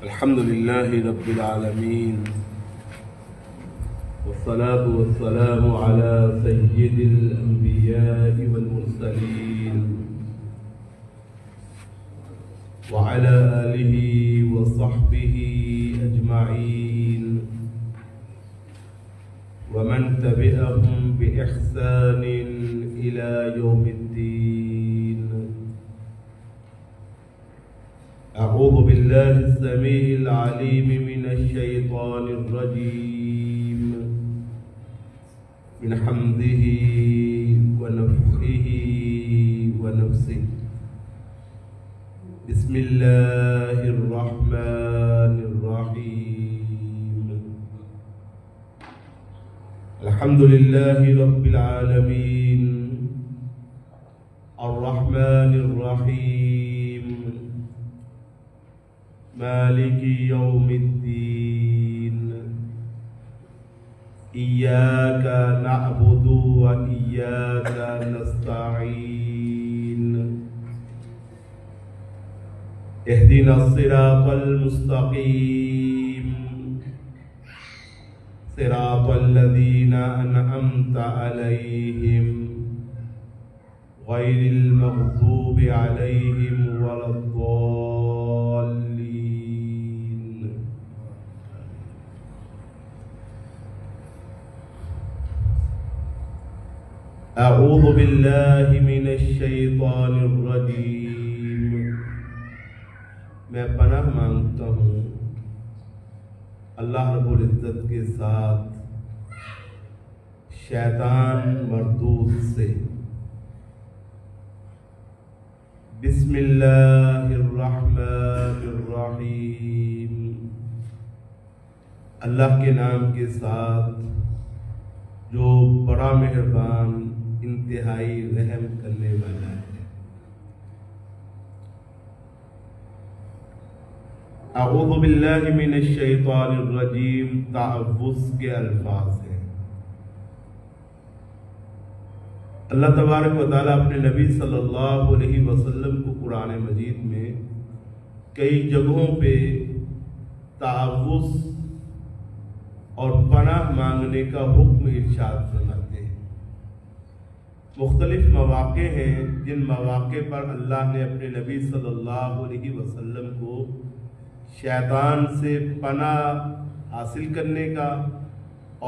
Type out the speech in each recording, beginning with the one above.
الحمد لله رب العالمين، والصلاة والسلام على سيد الأنبياء والمرسلين وعلى آله وصحبه أجمعين ومن تبعهم بإحسان إلى يوم الدين. أعوذ بالله السميع العليم من الشيطان الرجيم من حمده ونفخه ونفسه. بسم الله الرحمن الرحيم. الحمد لله رب العالمين الرحمن الرحيم مالك يوم الدين. إياك نعبد وإياك نستعين. اهدنا الصراط المستقيم صراط الذين أنعمت عليهم غير المغضوب عليهم ولا الضالين. أعوذ بالله من الشيطان الرجيم. میں پناہ مانگتا ہوں اللہ رب العزت کے ساتھ شیطان مردود سے. بسم اللہ الرحمن الرحیم. اللہ کے نام کے ساتھ جو بڑا مہربان انتہائی رحم کرنے والا ہے. اعوذ باللہ من الشیطان الرجیم تعوذ کے الفاظ ہیں. اللہ تبارک و تعالیٰ اپنے نبی صلی اللہ علیہ وسلم کو قرآن مجید میں کئی جگہوں پہ تعوذ اور پناہ مانگنے کا حکم ارشاد فرماتے ہیں. مختلف مواقع ہیں جن مواقع پر اللہ نے اپنے نبی صلی اللہ علیہ وسلم کو شیطان سے پناہ حاصل کرنے کا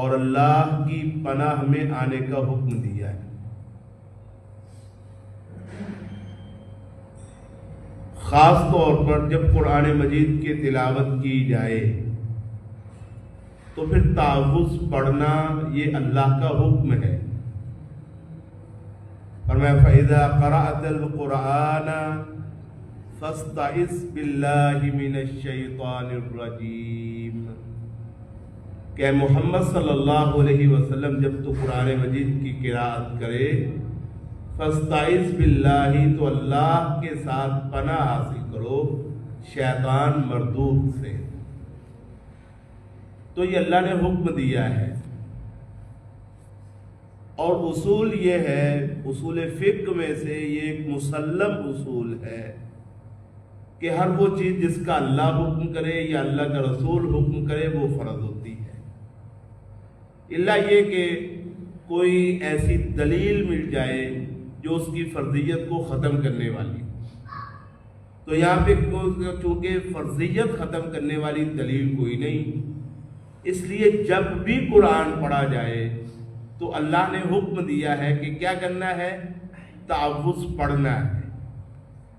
اور اللہ کی پناہ میں آنے کا حکم دیا ہے. خاص طور پر جب قرآن مجید کی تلاوت کی جائے تو پھر تعوذ پڑھنا یہ اللہ کا حکم ہے. فرمایا فَإِذَا قَرَأْتَ الْقُرْآنَ فَاسْتَعِذْ بِاللَّهِ مِنَ الشَّيْطَانِ الرَّجِيمِ. کہ محمد صلی اللہ علیہ وسلم جب تو قرآن مجید کی قراءت کرے فَاسْتَعِذْ بِاللَّهِ تو اللہ کے ساتھ پناہ حاصل کرو شیطان مردود سے. تو یہ اللہ نے حکم دیا ہے اور اصول یہ ہے، اصول فقہ میں سے یہ ایک مسلم اصول ہے کہ ہر وہ چیز جس کا اللہ حکم کرے یا اللہ کا رسول حکم کرے وہ فرض ہوتی ہے، الا یہ کہ کوئی ایسی دلیل مل جائے جو اس کی فرضیت کو ختم کرنے والی. تو یہاں پہ چونکہ فرضیت ختم کرنے والی دلیل کوئی نہیں، اس لیے جب بھی قرآن پڑھا جائے تو اللہ نے حکم دیا ہے کہ کیا کرنا ہے، تعوذ پڑھنا ہے.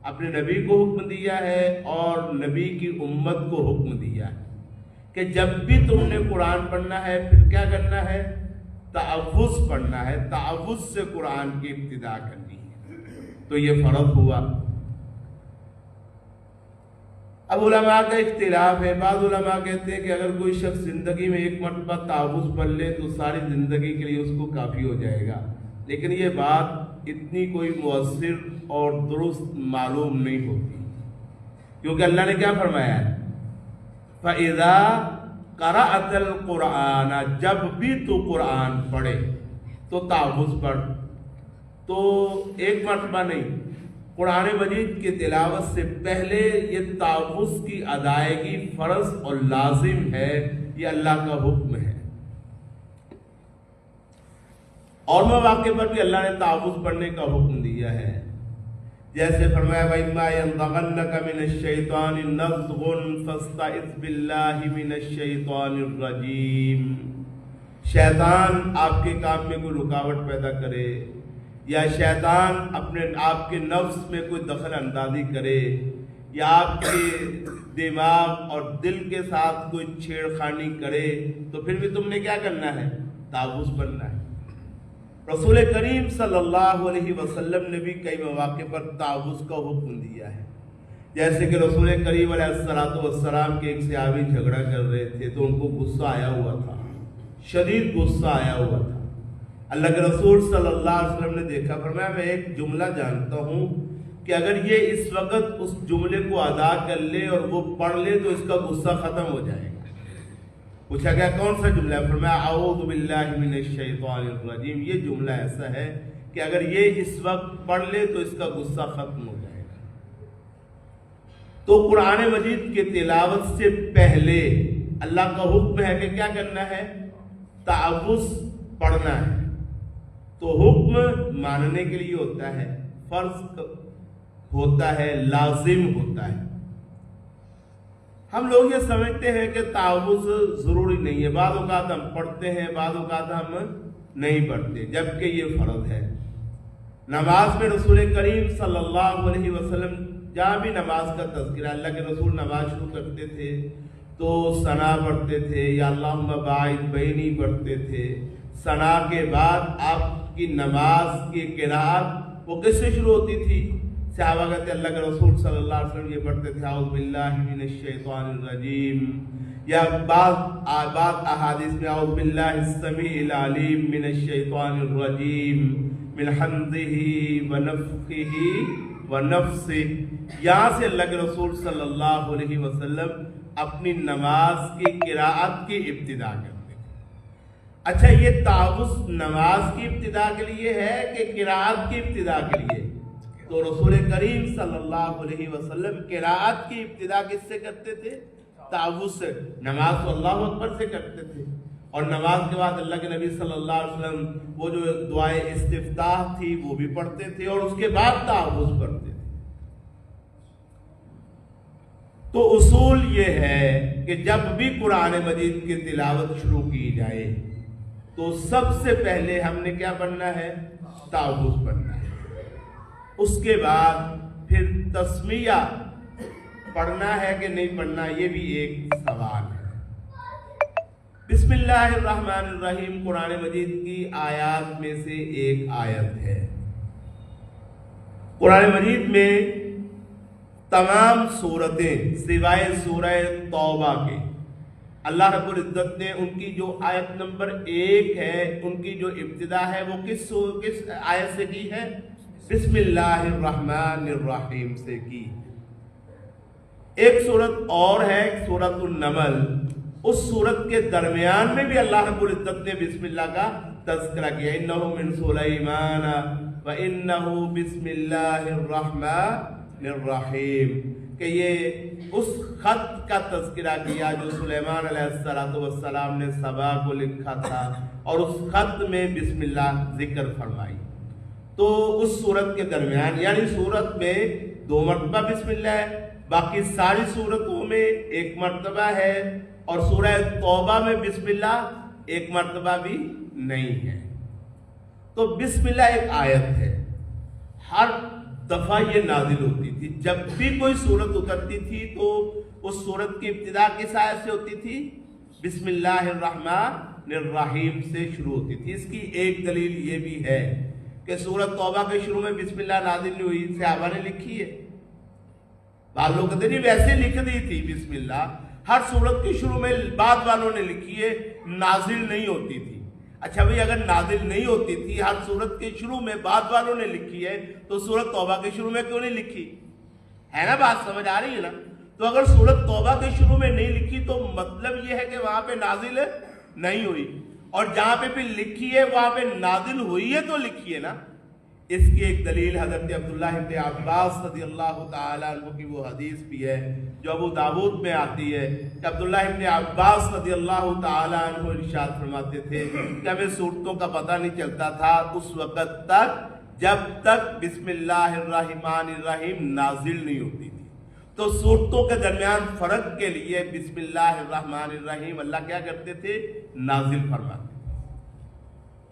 اپنے نبی کو حکم دیا ہے اور نبی کی امت کو حکم دیا ہے کہ جب بھی تم نے قرآن پڑھنا ہے پھر کیا کرنا ہے، تعوذ پڑھنا ہے. تعوذ سے قرآن کی ابتدا کرنی ہے. تو یہ فرض ہوا. اب علماء کا اختلاف ہے. بعض علماء کہتے ہیں کہ اگر کوئی شخص زندگی میں ایک مرتبہ تعوذ پڑھ لے تو ساری زندگی کے لیے اس کو کافی ہو جائے گا، لیکن یہ بات اتنی کوئی مؤثر اور درست معلوم نہیں ہوتی، کیونکہ اللہ نے کیا فرمایا ہے، فَإِذَا قَرَأْتَ الْقُرْآنَ، جب بھی تو قرآن پڑھے تو تعوذ پڑھ. تو ایک مرتبہ نہیں، قرآن مجید کی تلاوت سے پہلے یہ تعوذ کی ادائیگی فرض اور لازم ہے، یہ اللہ کا حکم ہے۔ اور مواقع پر بھی اللہ نے تعوذ پڑھنے کا حکم دیا ہے، جیسے فرمایا وَإِمَّا يَنزَغَنَّكَ مِنَ الشَّيْطَانِ نَزْغٌ فَاسْتَعِذْ بِاللَّهِ مِنَ الشَّيْطَانِ الرَّجِيمِ۔ شیطان آپ کے کام میں کوئی رکاوٹ پیدا کرے، یا شیطان اپنے آپ کے نفس میں کوئی دخل اندازی کرے، یا آپ کے دماغ اور دل کے ساتھ کوئی چھیڑ خانی کرے، تو پھر بھی تم نے کیا کرنا ہے؟ تعوذ پڑھنا ہے۔ رسول کریم صلی اللہ علیہ وسلم نے بھی کئی مواقع پر تعوذ کا حکم دیا ہے، جیسے کہ رسول کریم علیہ السلام کے ایک صحابی جھگڑا کر رہے تھے تو ان کو غصہ آیا ہوا تھا، شدید غصہ آیا ہوا تھا۔ اللہ کے رسول صلی اللہ علیہ وسلم نے دیکھا، فرمایا میں ایک جملہ جانتا ہوں کہ اگر یہ اس وقت اس جملے کو ادا کر لے اور وہ پڑھ لے تو اس کا غصہ ختم ہو جائے گا۔ پوچھا گیا کون سا جملہ ہے؟ فرمایا اعوذ باللہ من الشیطان الرجیم۔ یہ جملہ ایسا ہے کہ اگر یہ اس وقت پڑھ لے تو اس کا غصہ ختم ہو جائے گا۔ تو قرآن مجید کی تلاوت سے پہلے اللہ کا حکم ہے کہ کیا کرنا ہے؟ تعوذ پڑھنا ہے۔ تو حکم ماننے کے لیے ہوتا ہے، فرض ہوتا ہے، لازم ہوتا ہے۔ ہم لوگ یہ سمجھتے ہیں کہ تعوذ ضروری نہیں ہے، بعض اوقات ہم پڑھتے ہیں، بعض اوقات ہم نہیں پڑھتے، جبکہ یہ فرض ہے۔ نماز میں رسول کریم صلی اللہ علیہ وسلم جہاں بھی نماز کا تذکرہ، اللہ کے رسول نماز شروع کرتے تھے تو ثنا پڑھتے تھے، یا اللہم باعث بینی پڑھتے تھے۔ ثنا کے بعد آپ کی نماز کی قرات وہ کس سے شروع ہوتی تھی؟ صحابہ کہتے ہیں اللہ کے رسول صلی اللہ علیہ وسلم یہ پڑھتے تھے اعوذ باللہ من الشیطان الرجیم، یا بعض احادیث میں اعوذ باللہ السمیع العلیم من الشیطان الرجیم من حمزہ ونفخہ ونفثہ۔ یہاں سے اللہ کے رسول صلی اللہ علیہ وسلم اپنی نماز کی قراءت کی ابتدا کرتے ہیں۔ اچھا، یہ تعوذ نماز کی ابتدا کے لیے ہے کہ قراءت کی ابتدا کے لیے؟ تو رسول کریم صلی اللہ علیہ وسلم قراءت کی ابتدا کس سے کرتے تھے؟ تعوذ سے۔ نماز تو اللہ اکبر سے کرتے تھے، اور نماز کے بعد اللہ کے نبی صلی اللہ علیہ وسلم وہ جو دعائے استفتاح تھی وہ بھی پڑھتے تھے، اور اس کے بعد تعوذ پڑھتے تھے۔ تو اصول یہ ہے کہ جب بھی قرآن مجید کی تلاوت شروع کی جائے تو سب سے پہلے ہم نے کیا پڑھنا ہے؟ تعوذ پڑھنا ہے۔ اس کے بعد پھر تسمیہ پڑھنا ہے کہ نہیں پڑھنا، یہ بھی ایک سوال ہے۔ بسم اللہ الرحمن الرحیم قرآن مجید کی آیات میں سے ایک آیت ہے۔ قرآن مجید میں تمام سورتیں سوائے سورہ توبہ کے، اللہ رب العزت نے ان کی جو آیت نمبر 1 ہے، ان کی جو ابتدا ہے وہ کس آیت سے کی ہے؟ بسم اللہ الرحمن الرحیم سے کی۔ ایک سورت اور ہے سورۃ النمل، اس سورت کے درمیان میں بھی اللہ رب العزت نے بسم اللہ کا تذکرہ کیا، انہ من سلیمان وانہ بسم اللہ الرحمن الرحیم، کہ یہ اس خط کا تذکرہ کیا جو سلیمان علیہ السلام نے سبا کو لکھا تھا، اور اس خط میں بسم اللہ ذکر فرمائی۔ تو اس سورت کے درمیان، یعنی سورت میں 2 مرتبہ بسم اللہ ہے، باقی ساری سورتوں میں 1 مرتبہ ہے، اور سورہ توبہ میں بسم اللہ 1 مرتبہ بھی نہیں ہے۔ تو بسم اللہ ایک آیت ہے، ہر دفعہ یہ نازل ہوتی تھی، جب بھی کوئی سورت اترتی تھی تو اس سورت کی ابتدا کس آیت سے ہوتی تھی؟ بسم اللہ الرحمن الرحیم سے شروع ہوتی تھی۔ اس کی ایک دلیل یہ بھی ہے کہ سورۃ توبہ کے شروع میں بسم اللہ نازل نہیں ہوئی، صحابہ نے لکھی ہے۔ بعض لوگ کہتے نہیں، ویسے لکھ دی تھی بسم اللہ، ہر سورت کے شروع میں بعد والوں نے لکھی ہے، نازل نہیں ہوتی تھی۔ اچھا بھئی، اگر نازل نہیں ہوتی تھی، ہر سورت کے شروع میں بعد والوں نے لکھی ہے، تو سورۃ توبہ کے شروع میں کیوں نہیں لکھی؟ ہے نا بات سمجھ آ رہی ہے نا؟ تو اگر سورۃ توبہ کے شروع میں نہیں لکھی تو مطلب یہ ہے کہ وہاں پہ نازل نہیں ہوئی، اور جہاں پہ لکھی ہے وہاں پہ نازل ہوئی ہے تو لکھی ہے نا، اس کی ایک دلیل حضرت عبداللہ ابن عباس رضی اللہ تعالیٰ عنہ کی وہ حدیث بھی ہے جو ابو داود میں آتی ہے کہ عبداللہ ابن عباس رضی اللہ تعالیٰ عنہ ارشاد فرماتے تھے کہ ہمیں صورتوں کا پتہ نہیں چلتا تھا اس وقت تک جب تک بسم اللہ الرحمن الرحیم نازل نہیں ہوتی تھی. تو صورتوں کے درمیان فرق کے لیے بسم اللہ الرحمن الرحیم اللہ کیا کرتے تھے؟ نازل فرماتے.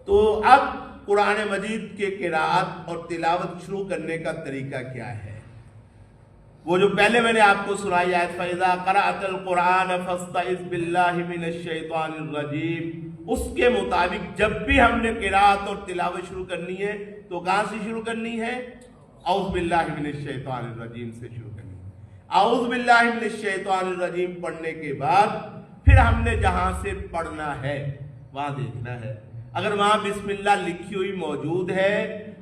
تو اب قرآن مجید کے قراءت اور تلاوت شروع کرنے کا طریقہ کیا ہے؟ وہ جو پہلے میں نے آپ کو سنائی آیت فَإِذَا قَرَأْتَ الْقُرْآنَ فَاسْتَعِذْ بِاللَّهِ مِنَ الشَّيْطَانِ الرَّجِيمِ، اس کے مطابق جب بھی ہم نے قراءت اور تلاوت شروع کرنی ہے تو کہاں سے شروع کرنی ہے؟ اعوذ باللہ من الشیطان الرجیم سے شروع کرنی ہے. اعوذ باللہ من الشیطان الرجیم پڑھنے کے بعد پھر ہم نے جہاں سے پڑھنا ہے وہاں دیکھنا ہے. اگر وہاں بسم اللہ لکھی ہوئی موجود ہے،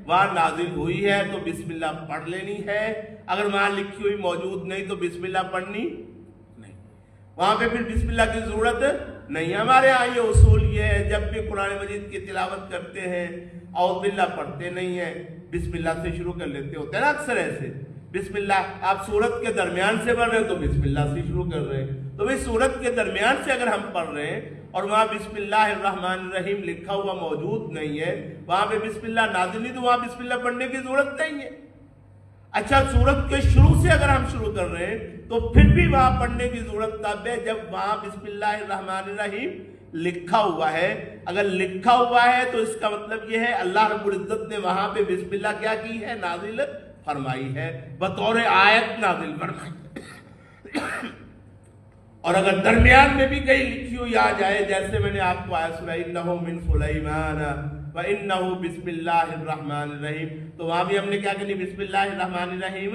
وہاں نازل ہوئی ہے تو بسم اللہ پڑھ لینی ہے. اگر وہاں لکھی ہوئی موجود نہیں تو بسم اللہ پڑھنی نہیں، وہاں پہ پھر بسم اللہ کی ضرورت نہیں. ہمارے ہاں یہ اصول یہ ہے جب بھی قرآن مجید کی تلاوت کرتے ہیں اعوذ باللہ پڑھتے نہیں ہیں، بسم اللہ سے شروع کر لیتے ہوتے ہیں نا اکثر ایسے. بسم اللہ آپ سورت کے درمیان سے پڑھ رہے ہیں تو بسم اللہ سے شروع کر رہے ہیں. تو بھائی سورت کے درمیان سے اگر ہم پڑھ رہے ہیں اور وہاں بسم اللہ الرحمن الرحیم لکھا ہوا موجود نہیں ہے، وہاں پہ بسم اللہ نازل نہیں، تو وہاں بسم اللہ پڑھنے کی ضرورت نہیں ہے. اچھا سورت کے شروع سے اگر ہم شروع کر رہے ہیں تو پھر بھی وہاں پڑھنے کی ضرورت تب ہے جب وہاں بسم اللہ الرحمن الرحیم لکھا ہوا ہے. اگر لکھا ہوا ہے تو اس کا مطلب یہ ہے اللہ رب العزت نے وہاں پہ بسم اللہ کیا کی ہے؟ نازل فرمائی ہے، بطور آیت نازل فرمائی. اور اگر درمیان میں بھی کہیں لکھی ہوئی آ جائے، جیسے میں نے آپ کو آیت سنائی انَّهُ مِن سُلَيْمَانَ وَإِنَّهُ بِسْمِ اللَّهِ الرَّحْمَنِ الرَّحِيمِ، تو وہاں بھی ہم نے کیا کرنی؟ بسم اللہ الرحمن الرحیم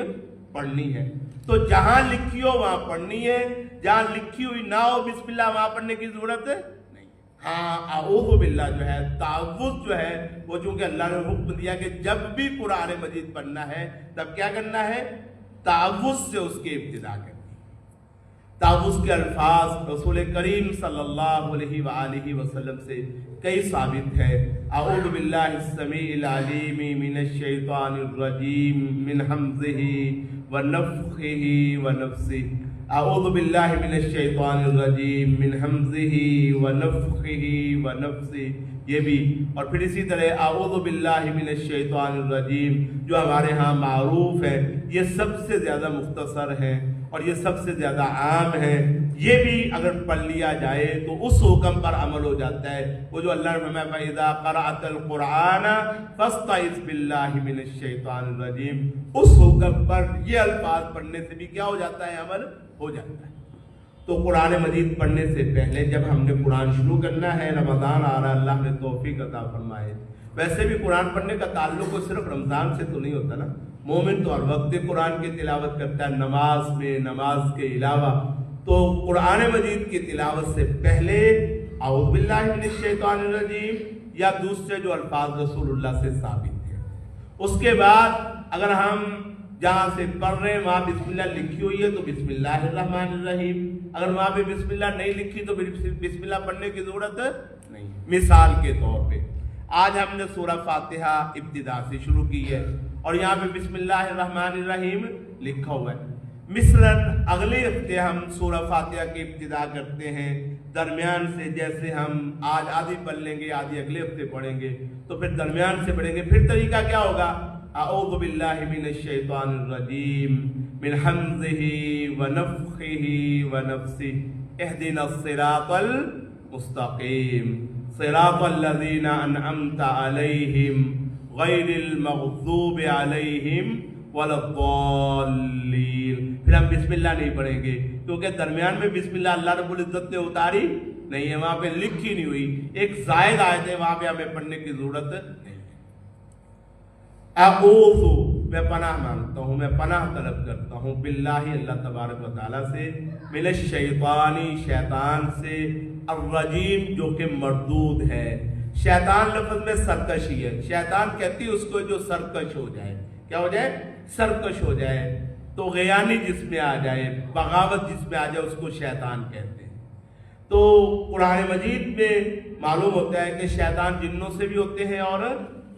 پڑھنی ہے. تو جہاں لکھی ہو وہاں پڑھنی ہے، جہاں لکھی ہوئی نہ ہو بسم اللہ وہاں پڑھنے کی ضرورت نہیں. ہاں اعوذ باللہ جو ہے، تعوذ جو ہے، وہ چونکہ اللہ نے حکم دیا کہ جب بھی قرآن مجید پڑھنا ہے تب کیا کرنا ہے؟ تعوذ سے اس کی ابتدا کرنی. تعوذ کے الفاظ رسول کریم صلی اللہ علیہ وآلہ وسلم سے کئی ثابت ہے. اعوذ باللہ السمیع العلیم من الشیطان الرجیم من حمزہ ونفخہ ونفثہ. اعوذ باللہ من الشیطان الرجیم من حمزہ ونفخہ ونفثہ، یہ بھی. اور پھر اسی طرح اعوذ باللہ من الشیطان الرجیم جو ہمارے ہاں معروف ہے، یہ سب سے زیادہ مختصر ہے اور یہ سب سے زیادہ عام ہے. یہ بھی اگر پڑھ لیا جائے تو اس حکم پر عمل ہو جاتا ہے، وہ جو اللہ نے فرمایا فَإِذَا قَرَأْتَ الْقُرْآنَ فَاسْتَعِذْ بِاللَّهِ مِنَ الشَّيْطَانِ الرَّجِيمِ. اس حکم پر یہ الفاظ پڑھنے سے بھی کیا ہو جاتا ہے؟ عمل ہو جاتا ہے. تو قرآن مجید پڑھنے سے پہلے جب ہم نے قرآن شروع کرنا ہے، رمضان آ رہا ہے، اللہ نے توفیق عطا فرمائے. ویسے بھی قرآن پڑھنے کا تعلق صرف رمضان سے تو نہیں ہوتا نا. مومن تو ہر وقت قرآن کی تلاوت کرتا ہے، نماز میں، نماز کے علاوہ. تو قرآن مجید کی تلاوت سے پہلے اعوذ باللہ من الشیطان الرجیم یا دوسرے جو الفاظ رسول اللہ سے ثابت ہیں. اس کے بعد اگر ہم جہاں سے پڑھ رہے ہیں وہاں بسم اللہ لکھی ہوئی ہے تو بسم اللہ الرحمن الرحیم. اگر وہاں پہ بسم اللہ نہیں لکھی تو بسم اللہ پڑھنے کی ضرورت نہیں. مثال کے طور پہ آج ہم نے سورہ فاتحہ ابتدا سے شروع کی ہے اور یہاں پہ بسم اللہ الرحمن الرحیم لکھا ہوا ہے. مثلاً اگلے ہفتے ہم سورہ فاتحہ کی ابتدا کرتے ہیں، درمیان سے جیسے ہم آج آدھی پڑھ لیں گے، آدھی اگلے ہفتے پڑھیں گے، تو پھر درمیان سے پڑھیں گے. پھر طریقہ کیا ہوگا؟ اعوذ باللہ من الشیطان الرجیم من حمزہ ونفخہ ونفثہ اہدنا الصراط المستقیم صراط الذین انعمت علیہم غیر المغضوب علیہم ولا الضالین. پھر ہم بسم اللہ نہیں پڑھیں گے کیونکہ درمیان میں بسم اللہ اللہ رب العزت نے اتاری نہیں ہے، وہاں پہ لکھی نہیں ہوئی، ایک زائد آیت ہے، وہاں پہ ہمیں پڑھنے کی ضرورت نہیں. اعوذ میں پناہ مانگتا ہوں، میں پناہ طلب کرتا ہوں باللہ اللہ تبارک و تعالیٰ سے، من الشیطانی شیطان سے، الرجیم جو کہ مردود ہے. شیطان لفظ میں سرکشی ہے. شیطان کہتی ہے اس کو جو سرکش ہو جائے. کیا ہو جائے؟ سرکش ہو جائے. تو غیانی جس میں آ جائے، بغاوت جس میں آ جائے، اس کو شیطان کہتے ہیں. تو قرآن مجید میں معلوم ہوتا ہے کہ شیطان جنوں سے بھی ہوتے ہیں اور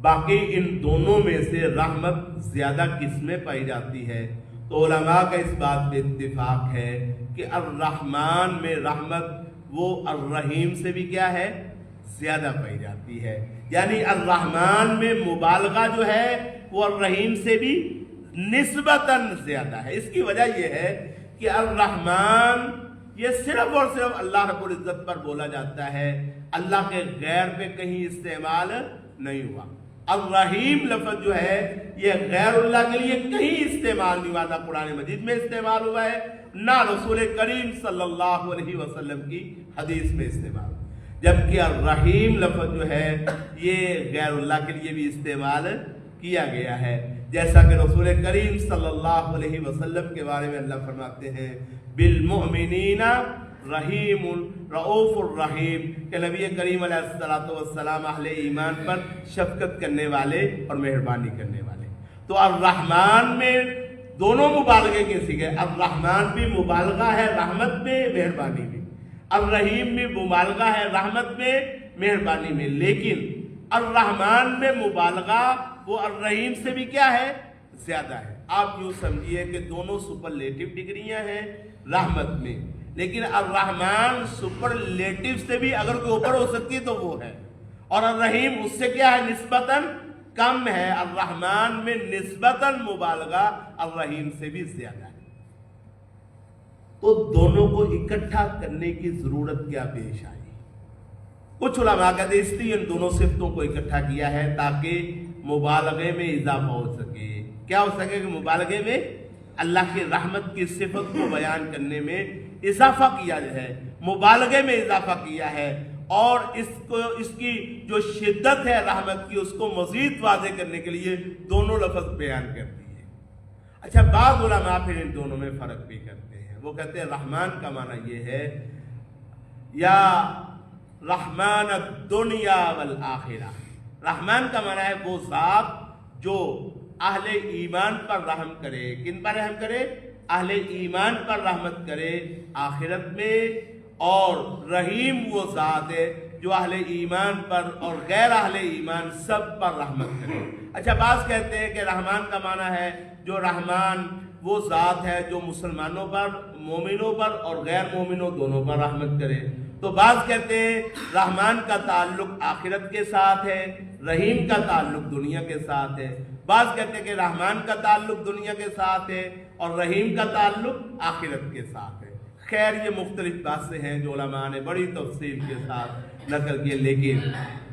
باقی ان دونوں میں سے رحمت زیادہ کس میں پائی جاتی ہے؟ تو علماء کا اس بات پہ اتفاق ہے کہ الرحمن میں رحمت وہ الرحیم سے بھی کیا ہے؟ زیادہ پائی جاتی ہے. یعنی الرحمن میں مبالغہ جو ہے وہ الرحیم سے بھی نسبتاً زیادہ ہے. اس کی وجہ یہ ہے کہ الرحمن یہ صرف اور صرف اللہ رب العزت پر بولا جاتا ہے، اللہ کے غیر پہ کہیں استعمال نہیں ہوا. الرحیم لفظ جو ہے یہ غیر اللہ کے لیے کہیں استعمال نہیں ہوا، نہ قرآن مجید میں استعمال ہوا ہے، نہ رسول کریم صلی اللہ علیہ وسلم کی حدیث میں استعمال ہوا. جبکہ الرحیم لفظ جو ہے یہ غیر اللہ کے لیے بھی استعمال کیا گیا ہے، جیسا کہ رسول کریم صلی اللہ علیہ وسلم کے بارے میں اللہ فرماتے ہیں بالمؤمنین رحیم رؤوف الرحیم، کہ نبی کریم علیہ السلام اہل ایمان پر شفقت کرنے والے اور مہربانی کرنے والے. تو الرحمن میں دونوں مبالغے کے سیغے، الرحمن بھی مبالغہ ہے رحمت میں مہربانی میں، الرحیم بھی مبالغہ ہے رحمت میں مہربانی میں، لیکن الرحمن میں مبالغہ وہ الرحیم سے بھی کیا ہے؟ زیادہ ہے. آپ یوں سمجھیے کہ دونوں سپرلیٹو ڈگریاں ہیں رحمت میں، لیکن الرحمن سپرلیٹو سے بھی اگر کوئی اوپر ہو سکتی تو وہ ہے، اور الرحیم اس سے کیا ہے؟ نسبتاً کم ہے. الرحمن میں نسبتاً مبالغہ الرحیم سے بھی زیادہ ہے. تو دونوں کو اکٹھا کرنے کی ضرورت کیا پیش آئی؟ کچھ علماء کہتے ہیں اس لیے ان دونوں صفتوں کو اکٹھا کیا ہے تاکہ مبالغے میں اضافہ ہو سکے. کیا ہو سکے کہ مبالغے میں اللہ کی رحمت کی صفت کو بیان کرنے میں اضافہ کیا ہے، مبالغے میں اضافہ کیا ہے، اور اس کی جو شدت ہے رحمت کی اس کو مزید واضح کرنے کے لیے دونوں لفظ بیان کر دیے. اچھا، بعض علماء پھر ان دونوں میں فرق بھی کرتے ہیں. وہ کہتے ہیں رحمان کا معنی یہ ہے یا رحمان الدنیا والآخرہ. رحمان کا معنی ہے وہ ذات جو اہل ایمان پر رحم کرے. کن پر رحم کرے؟ اہل ایمان پر رحمت کرے آخرت میں. اور رحیم وہ ذات ہے جو اہل ایمان پر اور غیر اہل ایمان سب پر رحمت کرے. اچھا، بعض کہتے ہیں کہ رحمان کا معنی ہے جو رحمان وہ ذات ہے جو مسلمانوں پر، مومنوں پر اور غیر مومنوں دونوں پر رحمت کرے. تو بعض کہتے ہیں رحمان کا تعلق آخرت کے ساتھ ہے، رحیم کا تعلق دنیا کے ساتھ ہے. بعض کہتے ہیں کہ رحمان کا تعلق دنیا کے ساتھ ہے اور رحیم کا تعلق آخرت کے ساتھ ہے. خیر، یہ مختلف باتیں ہیں جو علماء نے بڑی تفصیل کے ساتھ نقل کیے، لیکن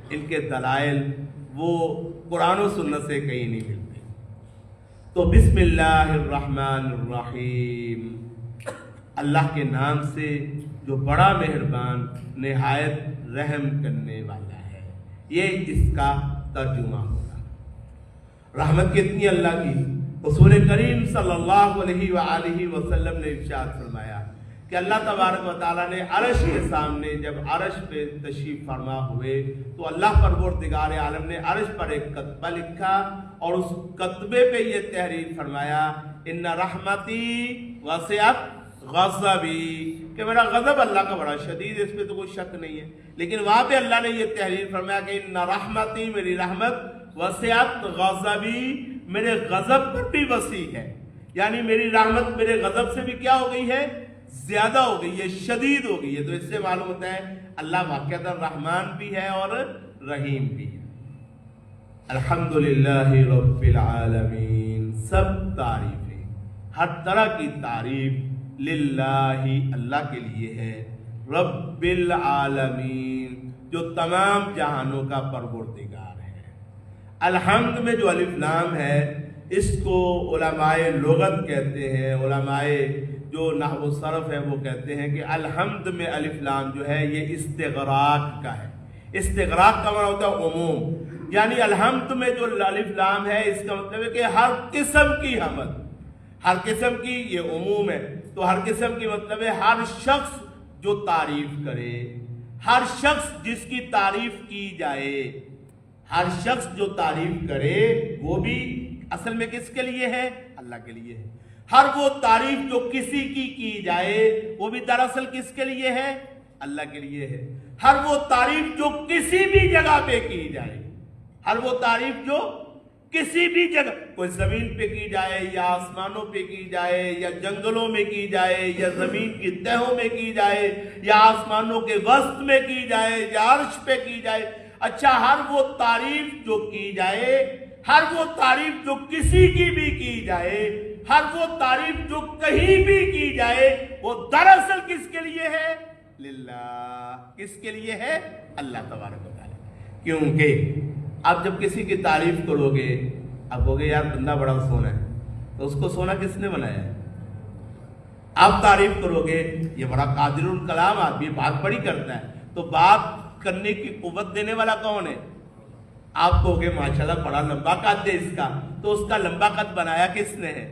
ان کے دلائل وہ قرآن و سنت سے کہیں نہیں ملتے. تو بسم اللہ الرحمن الرحیم، اللہ کے نام سے جو بڑا مہربان نہایت رحم کرنے والا ہے، یہ اس کا ترجمہ ہوگا. رحمت کتنی اللہ کی؟ رسول کریم صلی اللہ علیہ وآلہ وسلم نے ارشاد فرمایا کہ اللہ تبارک و تعالیٰ نے عرش کے سامنے جب عرش پہ تشریف فرما ہوئے تو اللہ پروردگار عالم نے عرش پر ایک کتبہ لکھا اور اس کتبے پہ یہ تحریر فرمایا ان رحمتی وسعت غضبی، کہ میرا غضب اللہ کا بڑا شدید ہے، اس پہ تو کوئی شک نہیں ہے. لیکن وہاں پہ اللہ نے یہ تحریر فرمایا کہ ان رحمتی، میری رحمت، وسعت غضبی، میرے غضب پر بھی وسیع ہے. یعنی میری رحمت میرے غضب سے بھی کیا ہو گئی ہے؟ زیادہ ہو گئی ہے، شدید ہو گئی ہے. تو اس سے معلوم ہوتا ہے اللہ واقعات رحمان بھی ہے اور رحیم بھی ہے. الحمدللہ رب العالمین، سب تعریفیں، ہر طرح کی تعریف للہ، اللہ کے لیے ہے. رب العالمین، جو تمام جہانوں کا پروردگار ہے. الحمد میں جو الف لام ہے اس کو علماء لغت کہتے ہیں، علماء جو نحو و صرف ہے وہ کہتے ہیں کہ الحمد میں الف لام جو ہے یہ استغراق کا ہے. استغراق کا معنی ہوتا ہے عموم، یعنی الحمد میں جو الف لام ہے اس کا مطلب ہے کہ ہر قسم کی حمد، ہر قسم کی، یہ عموم ہے. تو ہر قسم کی مطلب ہے ہر شخص جو تعریف کرے، ہر شخص جس کی تعریف کی جائے، ہر شخص جو تعریف کرے وہ بھی اصل میں کس کے لیے ہے؟ اللہ کے لیے ہے. ہر وہ تعریف جو کسی کی جائے وہ بھی دراصل کس کے لیے ہے؟ اللہ کے لیے ہے. ہر وہ تعریف جو کسی بھی جگہ پہ کی جائے، ہر وہ تعریف جو کسی بھی جگہ، کوئی زمین پہ کی جائے یا آسمانوں پہ کی جائے یا جنگلوں میں کی جائے یا زمین کی تہوں میں کی جائے یا آسمانوں کے وسط میں کی جائے یا عرش پہ کی جائے، اچھا ہر وہ تعریف جو کی جائے، ہر وہ تعریف جو کسی کی بھی کی جائے، ہر وہ تعریف جو کہیں بھی کی جائے، وہ دراصل کس کے لیے ہے؟ للہ۔ کس کے لیے ہے؟ اللہ تبارک و تعالی۔ کیونکہ اب جب کسی کی تعریف کرو گے، اب کہو گے یار بندہ بڑا سونا ہے، تو اس کو سونا کس نے بنایا ہے؟ آپ تعریف کرو گے یہ بڑا قادر الکلام آدمی، بات بڑی کرتا ہے، تو بات کرنے کی قوت دینے والا کون ہے؟ آپ کہو گے ماشاءاللہ بڑا لمبا قد ہے اس کا، تو اس کا لمبا قد بنایا کس نے ہے؟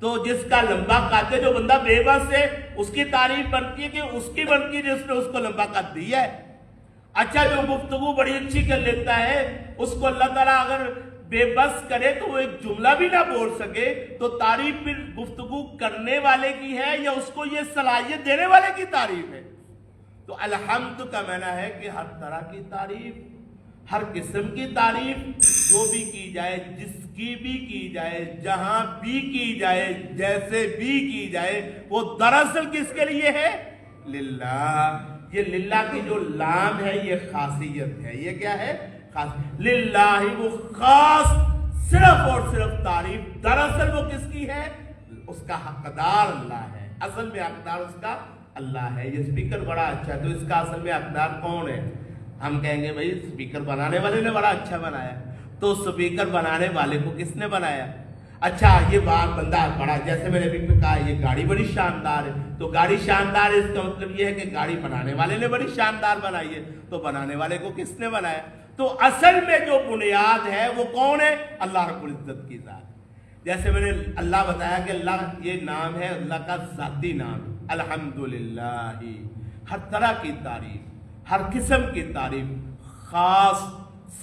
تو جس کا لمبا قد ہے، جو بندہ بے بس ہے، اس کی تعریف بنتی ہے کہ اس کی بنتی ہے جس نے اس کو لمبا قد دیا ہے۔ اچھا جو گفتگو بڑی اچھی کر لیتا ہے، اس کو اللہ تعالیٰ اگر بے بس کرے تو وہ ایک جملہ بھی نہ بول سکے، تو تعریف پھر گفتگو کرنے والے کی ہے یا اس کو یہ صلاحیت دینے والے کی تعریف ہے؟ تو الحمد کا معنی ہے کہ ہر طرح کی تعریف، ہر قسم کی تعریف جو بھی کی جائے، جس کی بھی کی جائے، جہاں بھی کی جائے، جیسے بھی کی جائے، وہ دراصل کس کے لیے ہے؟ للہ۔ یہ للہ کی جو لام ہے یہ خاصیت ہے، یہ کیا ہے؟ خاص للہ، وہ خاص صرف اور صرف تعریف دراصل وہ کس کی ہے؟ اس کا حقدار اللہ ہے، اصل میں حقدار اس کا اللہ ہے۔ یہ سپیکر بڑا اچھا ہے، تو اس کا اصل میں حقدار کون ہے؟ ہم کہیں گے بھائی سپیکر بنانے والے نے بڑا اچھا بنایا، تو سپیکر بنانے والے کو کس نے بنایا؟ اچھا یہ بات بندہ بڑا، جیسے میں نے بھی کہا یہ گاڑی بڑی شاندار ہے، تو گاڑی شاندار ہے، اس کا مطلب یہ ہے کہ گاڑی بنانے والے نے بڑی شاندار بنائی ہے، تو بنانے والے کو کس نے بنایا؟ تو اصل میں جو بنیاد ہے وہ کون ہے؟ اللہ رب العزت کی ذات۔ جیسے میں نے اللہ بتایا کہ اللہ یہ نام ہے، اللہ کا ذاتی نام، الحمدللہ، ہر طرح کی تعریف، ہر قسم کی تعریف خاص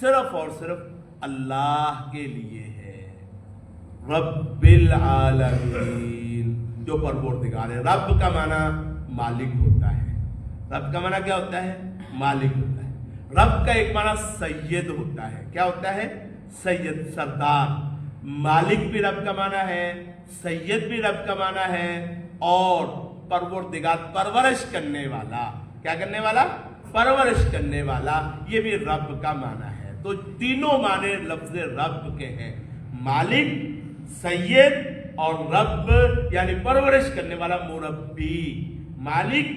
صرف اور صرف اللہ کے لیے ہے، رب العالمین، جو پروردگار ہے۔ رب کا معنی مالک ہوتا ہے، رب کا معنی کیا ہوتا ہے؟ مالک ہوتا ہے۔ رب کا ایک معنی سید ہوتا ہے، کیا ہوتا ہے؟ سید، سردار۔ مالک بھی رب کا معنی ہے، سید بھی رب کا معنی ہے، اور پروردگار پرورش کرنے والا، کیا کرنے والا؟ پرورش کرنے والا، یہ بھی رب کا معنی ہے۔ تو تینوں معنی لفظ رب کے ہیں، مالک، سید اور رب، یعنی پرورش کرنے والا، مربی۔ مالک،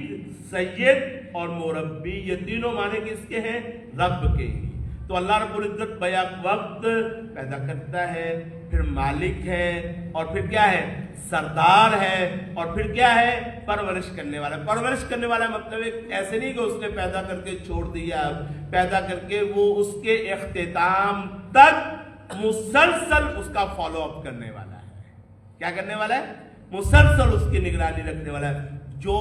سید اور مربی، یہ تینوں معنی کس کے ہیں؟ رب کے ہی۔ تو اللہ رب العزت بیک وقت پیدا کرتا ہے، پھر مالک ہے، اور پھر کیا ہے؟ سردار ہے، اور پھر کیا ہے؟ پرورش کرنے والا۔ پرورش کرنے والا مطلب ایسے نہیں کہ اس نے پیدا کر کے چھوڑ دیا، پیدا کر کے وہ اس کے اختتام تک مسلسل اس کا فالو اپ کرنے والا ہے۔ کیا کرنے والا ہے؟ مسلسل اس کی نگرانی رکھنے والا ہے۔ جو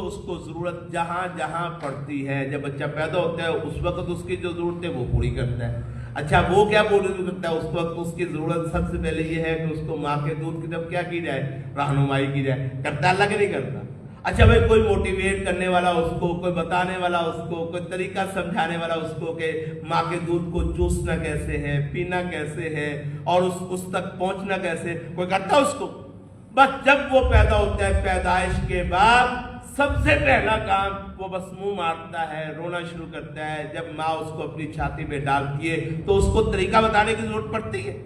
اس کو ضرورت جہاں جہاں پڑتی ہے، جب بچہ پیدا ہوتا ہے اس وقت اس کی جو ضرورت ہے وہ پوری کرتا ہے۔ اچھا وہ کیا پوری کرتا ہے؟ اس وقت اس کی ضرورت سب سے پہلے یہ ہے کہ اس کو ماں کے دودھ کی طرف کیا کی جائے؟ رہنمائی کی جائے۔ کرتا اللہ کے نہیں کرتا؟ اچھا بھائی کوئی موٹیویٹ کرنے والا اس کو، کوئی بتانے والا اس کو، کوئی طریقہ سمجھانے والا اس کو کہ ماں کے دودھ کو چوسنا کیسے ہے، پینا کیسے ہے، اور اس تک پہنچنا کیسے، کوئی کرتا اس کو؟ بس جب وہ پیدا ہوتا ہے، پیدائش کے بعد سب سے پہلا کام وہ بس منہ مارتا ہے، رونا شروع کرتا ہے۔ جب ماں اس کو اپنی چھاتی پہ ڈالتی ہے تو اس کو طریقہ بتانے کی ضرورت پڑتی ہے،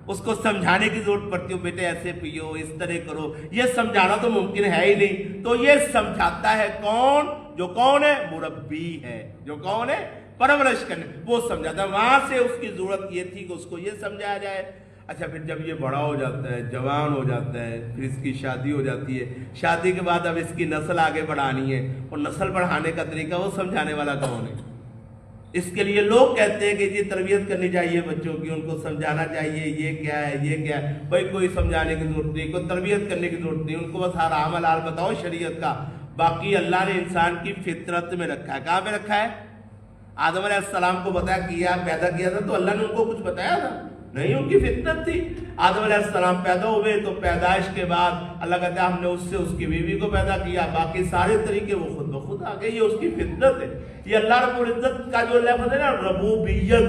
اس کو سمجھانے کی ضرورت پڑتی ہے، بیٹے ایسے پیو، اس طرح کرو۔ یہ سمجھانا تو ممکن ہے ہی نہیں، تو یہ سمجھاتا ہے کون؟ جو کون ہے؟ مربی ہے، جو کون ہے؟ پرورش کرنے، وہ سمجھاتا ہے۔ وہاں سے اس کی ضرورت یہ تھی کہ اس کو یہ سمجھایا جائے۔ اچھا پھر جب یہ بڑا ہو جاتا ہے، جوان ہو جاتا ہے، پھر اس کی شادی ہو جاتی ہے، شادی کے بعد اب اس کی نسل آگے بڑھانی ہے، اور نسل بڑھانے کا طریقہ وہ سمجھانے والا کون ہے؟ اس کے لیے لوگ کہتے ہیں کہ یہ تربیت کرنی چاہیے بچوں کی، ان کو سمجھانا چاہیے یہ کیا ہے، یہ کیا ہے۔ بھائی کوئی سمجھانے کی ضرورت نہیں، کوئی تربیت کرنے کی ضرورت نہیں، ان کو بس حرام حلال بتاؤ شریعت کا۔ باقی اللہ نے انسان کی فطرت میں رکھا ہے۔ کہاں پہ رکھا ہے؟ آدم علیہ السلام کو بتایا کیا، پیدا کیا تھا تو اللہ نے ان کو کچھ بتایا تھا؟ نہیں، ان کی فطرت تھی۔ آدم علیہ السلام پیدا ہوئے تو پیدائش کے بعد اللہ کہتا ہے ہم نے اس سے اس کی بیوی کو پیدا کیا، باقی سارے طریقے وہ خود بخود آ گئے، یہ اس کی فطرت ہے۔ یہ اللہ رب العزت کا جو لفظ ہے نا ربوبیت،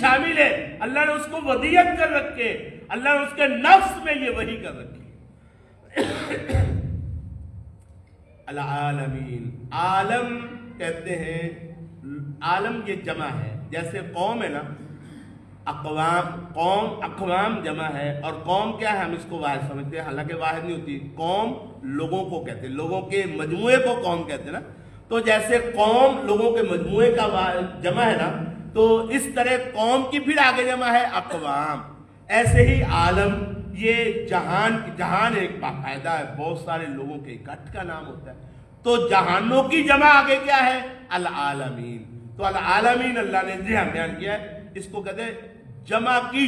شامل ہے. اللہ نے اس کو ودیت کر رکھے, اللہ نے اس کے نفس میں یہ وحی کر رکھی. العالمین, عالم کہتے ہیں, عالم یہ جمع ہے, جیسے قوم ہے نا, اقوام, قوم اقوام جمع ہے, اور قوم کیا ہے, ہم اس کو واحد سمجھتے ہیں, حالانکہ واحد نہیں ہوتی. قوم لوگوں کو کہتے ہیں, لوگوں کے مجموعے کو قوم کہتے ہیں نا. تو جیسے قوم لوگوں کے مجموعے کا جمع ہے نا, تو اس طرح قوم کی پھر آگے جمع ہے اقوام. ایسے ہی عالم یہ جہان ایک باقاعدہ ہے, بہت سارے لوگوں کے اکٹھ کا نام ہوتا ہے. تو جہانوں کی جمع آگے کیا ہے, العالمین. تو العالمین اللہ نے ذہن بیان کیا ہے, اس کو کہتے ہیں جمع کی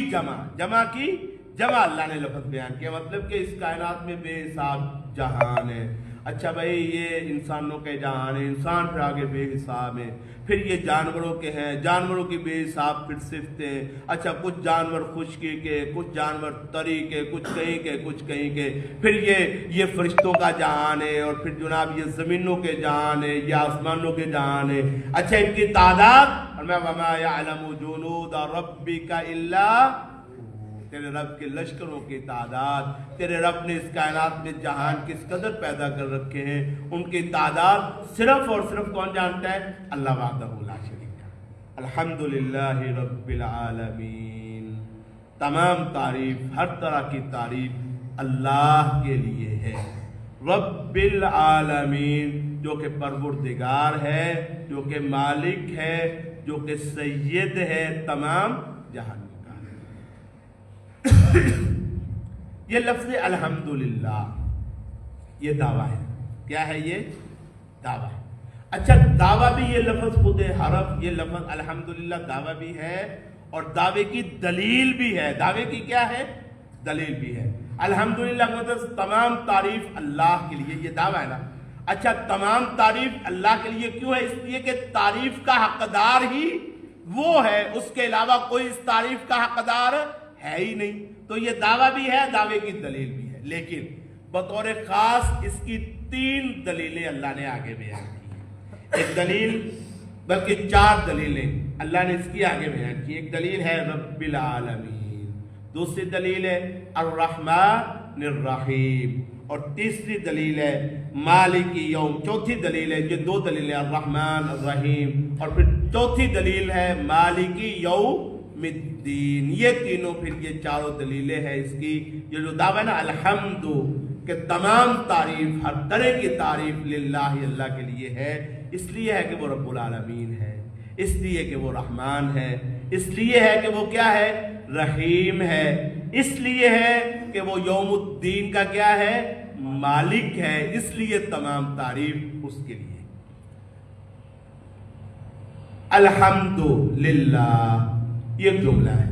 جمع اللہ نے لفظ بیان کیا, مطلب کہ اس کائنات میں بے حساب جہان ہے. اچھا بھائی, یہ انسانوں کے جہان ہے, انسان پھر آگے بے حساب ہے. پھر یہ جانوروں کے ہیں, جانوروں کی بے حساب پھر صفتیں. اچھا, کچھ جانور خشکی کے, کچھ جانور تری کے, کچھ کہیں کے, کچھ کہیں کے. پھر یہ فرشتوں کا جہان ہے, اور پھر جناب یہ زمینوں کے جہان ہے, یہ آسمانوں کے جہان ہے. اچھا, ان کی تعداد, اور میں وما یعلم جنود ربک الا, تیرے رب کے لشکروں کی تعداد, تیرے رب نے اس کائنات میں جہان کس قدر پیدا کر رکھے ہیں, ان کی تعداد صرف اور صرف کون جانتا ہے, اللہ وحدہ لا شریک. الحمدللہ رب العالمین. تمام تعریف, ہر طرح کی تعریف اللہ کے لیے ہے. رب العالمین, جو کہ پروردگار ہے, جو کہ مالک ہے, جو کہ سید ہے تمام جہان. یہ لفظ الحمدللہ یہ دعویٰ ہے. کیا ہے, یہ دعویٰ ہے. اچھا, دعویٰ بھی یہ لفظ خود حرف, یہ لفظ الحمدللہ دعویٰ بھی ہے, اور دعوے کی دلیل بھی ہے. دعوے کی کیا ہے, دلیل بھی ہے. الحمدللہ مطلب تمام تعریف اللہ کے لیے, یہ دعویٰ ہے نا. اچھا, تمام تعریف اللہ کے لیے کیوں ہے, اس لیے کہ تعریف کا حقدار ہی وہ ہے, اس کے علاوہ کوئی اس تعریف کا حقدار ہے ہی نہیں. تو یہ دعویٰ بھی ہے, دعوے کی دلیل بھی ہے. لیکن بطور خاص اس کی 3 دلیلیں اللہ نے آگے بیان کی. ایک دلیل, بلکہ 4 دلیلیں اللہ نے اس کی آگے بیان کی. ایک دلیل ہے رب العالمین, دوسری دلیل ہے الرحمن الرحیم, اور تیسری دلیل ہے مالک یوم. چوتھی دلیل ہے, یہ 2 دلیلیں الرحمن الرحیم, اور پھر چوتھی دلیل ہے مالک یوم الدین. یہ تینوں پھر یہ 4 دلیلیں ہیں اس کی. یہ جو دعویٰ نا الحمد, کہ تمام تعریف, ہر طرح کی تعریف للہ, اللہ کے لیے ہے. اس لیے ہے کہ وہ رب العالمین ہے, اس لیے کہ وہ رحمان ہے, اس لیے ہے کہ وہ کیا ہے, رحیم ہے, اس لیے ہے کہ وہ یوم الدین کا کیا ہے, مالک ہے. اس لیے تمام تعریف اس کے لیے. الحمدللہ یہ ایک جملہ ہے.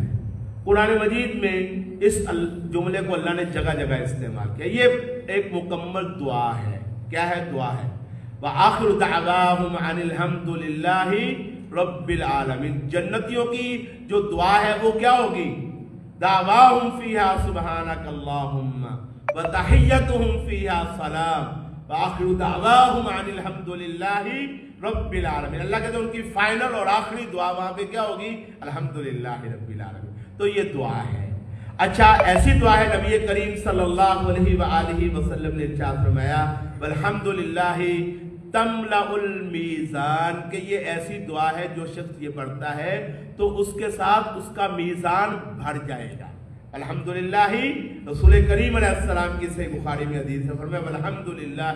قرآن مجید میں اس جملے کو اللہ نے جگہ جگہ استعمال کیا. یہ ایک مکمل دعا ہے. کیا ہے, دعا ہے. وآخر دعواہم عن الحمد للہ رب العالمین. جنتیوں کی جو دعا ہے وہ کیا ہوگی, دعواہم فیہا سبحانک اللہم وتحیتہم فیہا سلام وآخر دعواہم عن الحمد للہ رب العالمین. اللہ کہتے ہیں ان کی فائنل اور آخری دعا وہاں پہ کیا ہوگی, الحمدللہ رب العالمین. تو یہ دعا ہے. اچھا, ایسی دعا ہے نبی کریم صلی اللہ علیہ وآلہ وسلم نے ارشاد فرمایا والحمدللہ تملأ المیزان, کہ یہ ایسی دعا ہے جو شخص یہ پڑھتا ہے تو اس کے ساتھ اس کا میزان بھر جائے گا. الحمدللہ, رسول کریم علیہ السلام کی صحیح بخاری میں حدیث ہے, فرمایا والحمدللہ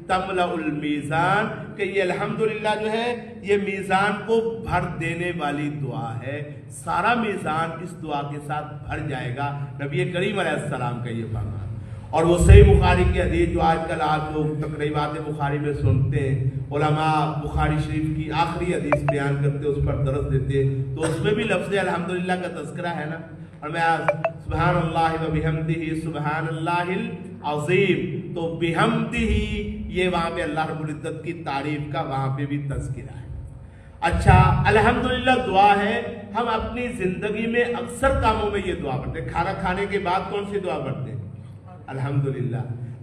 تملأ المیزان, کہ یہ الحمدللہ جو ہے یہ میزان کو بھر دینے والی دعا ہے. سارا میزان اس دعا کے ساتھ بھر جائے گا. نبی کریم علیہ السلام کا یہ فرمان. اور وہ صحیح بخاری کی حدیث جو آج کل آپ لوگ تقریبات بخاری میں سنتے ہیں, علماء بخاری شریف کی آخری حدیث بیان کرتے, اس پر درس دیتے, تو اس میں بھی لفظ الحمدللہ کا تذکرہ ہے نا. اور میں سبحان اللہ و بحمدہ سبحان اللہ العظیم, تو بحمدہ یہ وہاں پہ اللہ رب العزت کی تعریف کا وہاں پہ بھی تذکرہ ہے. اچھا, الحمدللہ دعا ہے. ہم اپنی زندگی میں اکثر کاموں میں یہ دعا پڑھتے ہیں. کھانا کھانے کے بعد کون سی دعا پڑھتے ہیں, الحمدللہ.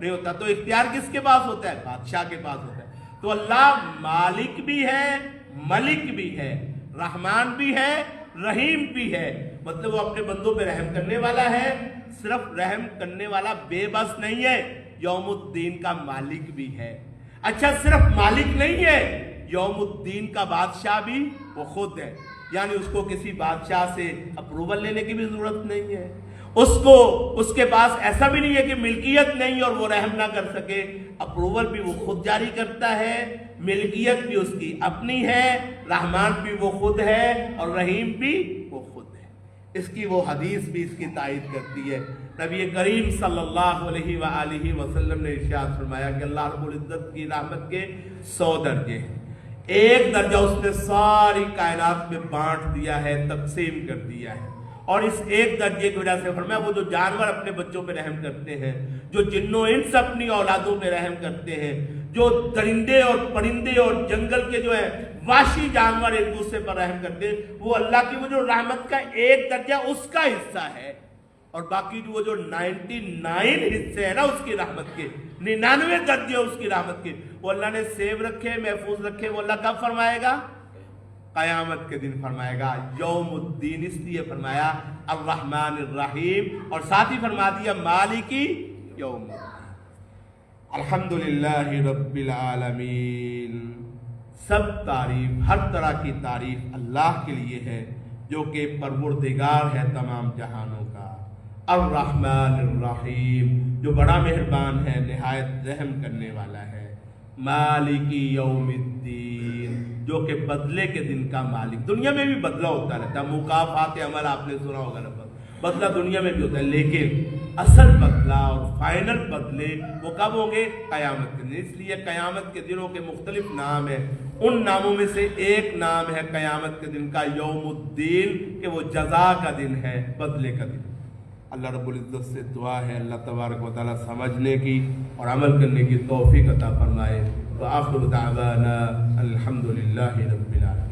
نہیں ہوتا. تو اختیار کس کے پاس ہوتا ہے؟ بادشاہ کے پاس ہوتا ہے. تو اللہ مالک بھی ہے، ملک بھی ہے، رحمان بھی ہے، رحیم بھی ہے. مطلب وہ اپنے بندوں پہ رحم کرنے والا ہے. صرف رحم کرنے والا بے بس نہیں ہے، یوم الدین کا مالک بھی ہے. اچھا صرف مالک نہیں ہے، یوم الدین کا بادشاہ بھی وہ خود ہے. یعنی اس کو کسی بادشاہ سے اپروول لینے کی بھی ضرورت نہیں ہے. اس کے پاس ایسا بھی نہیں ہے کہ ملکیت نہیں اور وہ رحم نہ کر سکے. اپروول بھی وہ خود جاری کرتا ہے، ملکیت بھی اس کی اپنی ہے، رحمان بھی وہ خود ہے اور رحیم بھی وہ خود ہے. اس کی وہ حدیث بھی اس کی تائید کرتی ہے. نبی کریم صلی اللہ علیہ وآلہ وسلم نے ارشاد فرمایا کہ اللہ رب العزت کی رحمت کے 100 درجے ہیں. ایک درجہ اس نے ساری کائنات میں بانٹ دیا ہے، تقسیم کر دیا ہے. اور اس ایک درجے کی وجہ سے فرمایا وہ جو جانور اپنے بچوں پہ رحم کرتے ہیں، جو جنوں انس اپنی اولادوں پہ رحم کرتے ہیں، جو درندے اور پرندے اور جنگل کے جو ہے وحشی جانور ایک دوسرے پر رحم کرتے ہیں، وہ اللہ کی وہ جو رحمت کا ایک درجہ اس کا حصہ ہے. اور باقی وہ جو 99 حصے ہیں نا اس کی رحمت کے، 99 درجے اس کی رحمت کے، وہ اللہ نے سیو رکھے، محفوظ رکھے. وہ اللہ کب فرمائے گا؟ قیامت کے دن فرمائے گا. یوم الدین اس لیے فرمایا الرحمن الرحیم، اور ساتھ ہی فرما دیا مالکی یوم الدین. الحمدللہ رب العالمین. سب تعریف، ہر طرح کی تعریف اللہ کے لیے ہے جو کہ پروردگار ہے تمام جہانوں کا. الرحمن الرحیم، جو بڑا مہربان ہے، نہایت رحم کرنے والا ہے. مالکی یوم الدین، جو کہ بدلے کے دن کا مالک. دنیا میں بھی بدلہ ہوتا رہتا ہے، مکافات عمل آپ نے سنا ہوگا لفظ، بدلہ دنیا میں بھی ہوتا ہے، لیکن اصل بدلہ اور فائنل بدلے وہ کب ہوں گے؟ قیامت کے دن. اس لیے قیامت کے دنوں کے مختلف نام ہیں. ان ناموں میں سے ایک نام ہے قیامت کے دن کا یوم الدین، کہ وہ جزا کا دن ہے، بدلے کا دن. اللہ رب العزت سے دعا ہے اللہ تبارک و تعالی سمجھنے کی اور عمل کرنے کی توفیق عطا فرمائے. وآخر دعوانا الحمدللہ رب العالمین.